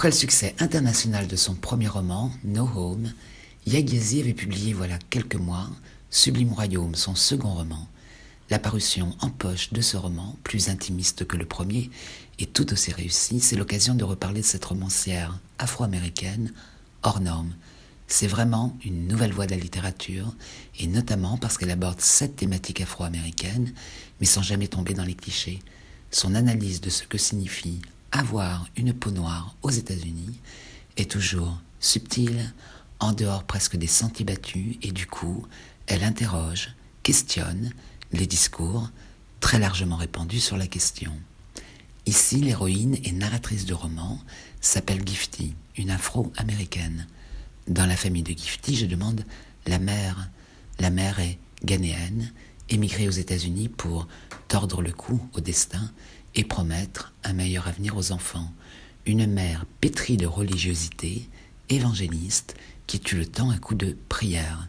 Après le succès international de son premier roman, No Home, Yagyasi avait publié voilà quelques mois Sublime Royaume, son second roman. La parution en poche de ce roman, plus intimiste que le premier et tout aussi réussi, c'est l'occasion de reparler de cette romancière afro-américaine hors norme. C'est vraiment une nouvelle voie de la littérature, et notamment parce qu'elle aborde cette thématique afro-américaine, mais sans jamais tomber dans les clichés. Son analyse de ce que signifie avoir une peau noire aux États-Unis est toujours subtile, en dehors presque des sentiers battus, et du coup, elle interroge, questionne les discours très largement répandus sur la question. Ici, l'héroïne et narratrice du roman s'appelle Gifty, une afro-américaine. Dans la famille de Gifty, je demande la mère. La mère est ghanéenne, émigrée aux États-Unis pour tordre le cou au destin et promettre un meilleur avenir aux enfants. Une mère pétrie de religiosité, évangéliste, qui tue le temps à coups de prière.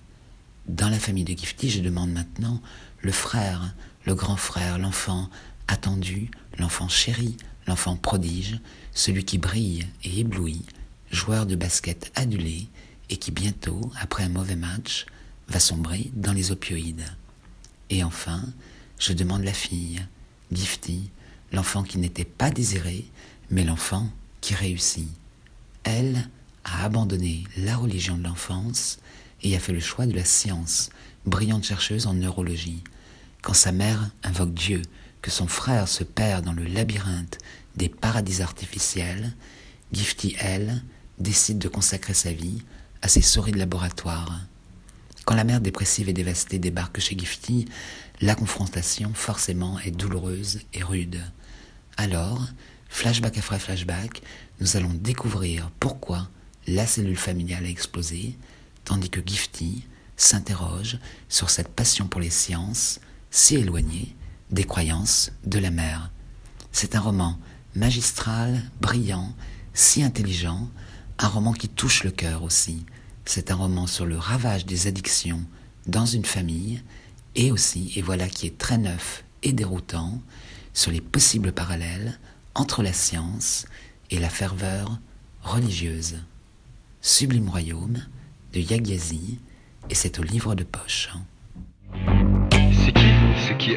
Dans la famille de Gifty, je demande maintenant le frère, le grand frère, l'enfant attendu, l'enfant chéri, l'enfant prodige, celui qui brille et éblouit, joueur de basket adulé et qui bientôt, après un mauvais match, va sombrer dans les opioïdes. Et enfin, je demande la fille, Gifty, l'enfant qui n'était pas désiré, mais l'enfant qui réussit. Elle a abandonné la religion de l'enfance et a fait le choix de la science, brillante chercheuse en neurologie. Quand sa mère invoque Dieu, que son frère se perd dans le labyrinthe des paradis artificiels, Gifty, elle, décide de consacrer sa vie à ses souris de laboratoire. Quand la mère dépressive et dévastée débarque chez Gifty, la confrontation forcément est douloureuse et rude. Alors, flashback après flashback, nous allons découvrir pourquoi la cellule familiale a explosé, tandis que Gifty s'interroge sur cette passion pour les sciences, si éloignée des croyances de la mère. C'est un roman magistral, brillant, si intelligent, un roman qui touche le cœur aussi. C'est un roman sur le ravage des addictions dans une famille, et aussi, et voilà qui est très neuf et déroutant, sur les possibles parallèles entre la science et la ferveur religieuse. Sublime Royaume de Yagyasi, et c'est au livre de poche. C'est qui?